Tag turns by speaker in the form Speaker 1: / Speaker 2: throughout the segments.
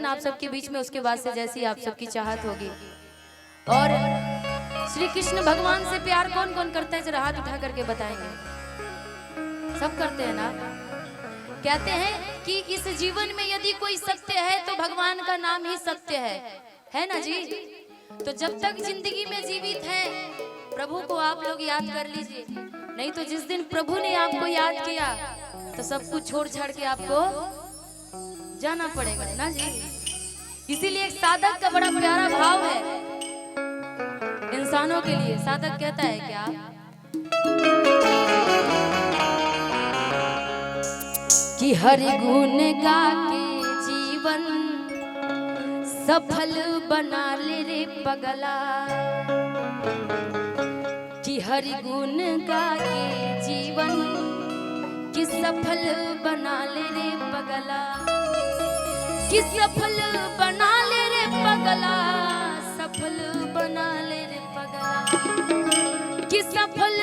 Speaker 1: भजन आप सबके बीच में, उसके बाद से जैसी आप सबकी चाहत होगी। और श्री कृष्ण भगवान से प्यार कौन कौन करता है, जरा हाथ उठा करके बताएंगे। सब करते हैं ना। कहते हैं कि इस जीवन में यदि कोई सत्य है तो भगवान का नाम ही सत्य है ना जी। तो जब तक जिंदगी में जीवित हैं प्रभु को आप लोग याद कर लीजिए, नहीं तो जिस दिन प्रभु ने आपको याद किया तो सब कुछ छोड़ छाड़ के आपको जाना पड़ेगा ना जी। इसीलिए एक साधक का बड़ा प्यारा भाव है इंसानों के लिए। साधक कहता है क्या, कि हरि गुण गा के जीवन सफल बना ले रे पगला, कि हरि गुण गा के जीवन कि सफल बना ले रे पगला, कि सफल बना ले रे पगला, सफल बना ले रे पगला, कि सफल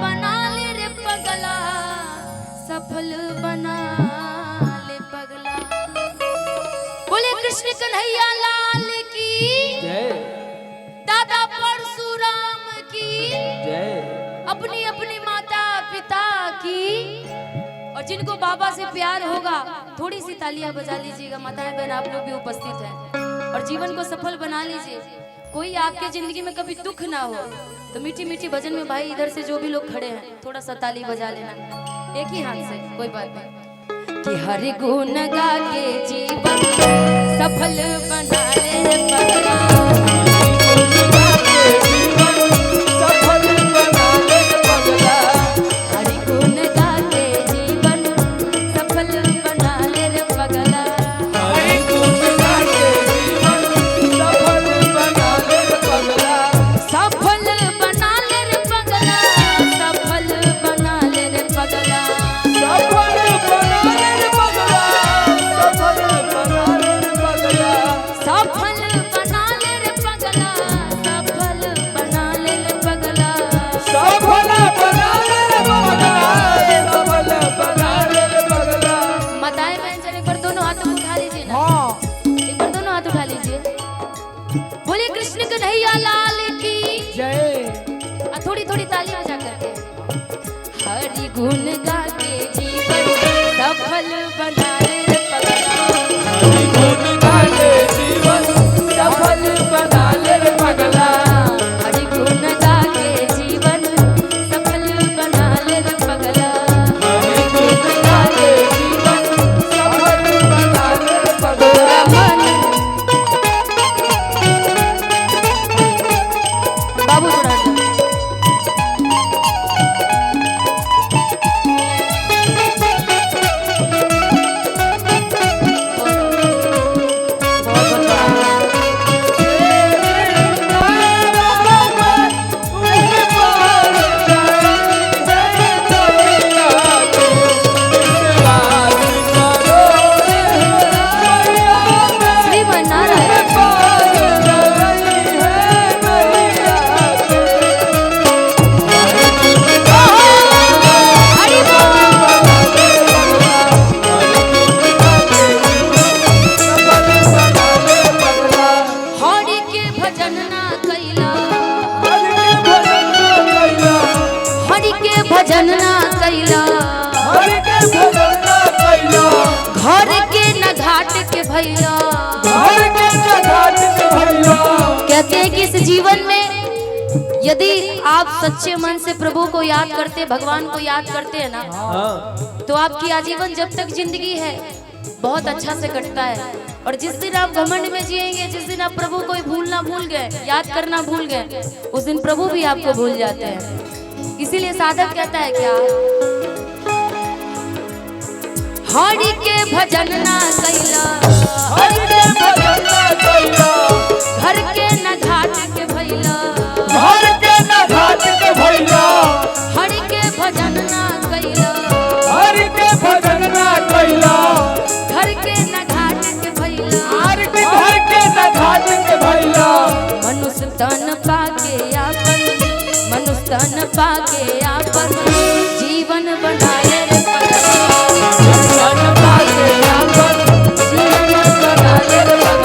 Speaker 1: बना ले रे पगला, सफल बना ले पगला। बोले कृष्ण कन्हैया लाल की जय, दादा परशुराम की जय, अपनी अपनी माता पिता की। और जिनको बाबा से प्यार होगा थोड़ी सी तालियां बजा लीजिएगा। माताएं बहन आप लोग भी उपस्थित हैं और जीवन को सफल बना लीजिए। कोई आपके जिंदगी में कभी दुख ना हो तो मीठी मीठी भजन में भाई इधर से जो भी लोग खड़े हैं थोड़ा सा ताली बजा लेना एक ही हाथ से, कोई बात नहीं। कि हरि गुण गा के जीवन सफल बना ले पगला, हरि गुण गा के जीवन सफल बना ले पगला, हरि गुण गा के जीवन सफल बना ले पगला, हरि गुण गा के जीवन सफल बना ले पगला, हरि गुण गा के जीवन सफल बना ले पगला। बाबू भजन ना कैला, घर के न घाट के भैया, कहते हैं कि इस जीवन में यदि आप सच्चे मन से प्रभु को याद करते, भगवान को याद करते हैं ना, तो आपकी आजीवन जब तक जिंदगी है बहुत अच्छा से कटता है। और जिस दिन आप घमंड में जिएंगे, जिस दिन आप प्रभु को भूलना भूल गए, याद करना भूल गए, उस दिन प्रभु भी आपको भूल जाते हैं। इसीलिए साधक कहता है क्या, हरि के भजन ना कैला, हरि के भजन ना कैला, घर के न घाट के भैला, घर के न घाट के भैला, हरि के भजन ना कैला, हरि के भजन ना कैला, घर के न घाट के भैला, हरि के घर के न घाट के भैला। मनुष्य तन पाके आपन, मनुष्य तन पाके आपन जीवन बनाए रे पगला, तन पाके आपन जीवन बनाए रे पगला।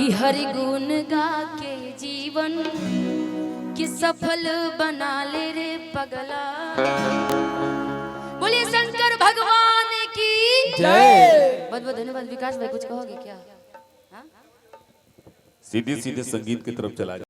Speaker 1: कि हरि गुण गा के जीवन कि सफल बना ले रे पगला। बोलिए शंकर भगवान की
Speaker 2: जय।
Speaker 1: बहुत बहुत धन्यवाद। विकास भाई कुछ कहोगे क्या?
Speaker 3: सीधे सीधे संगीत की तरफ चला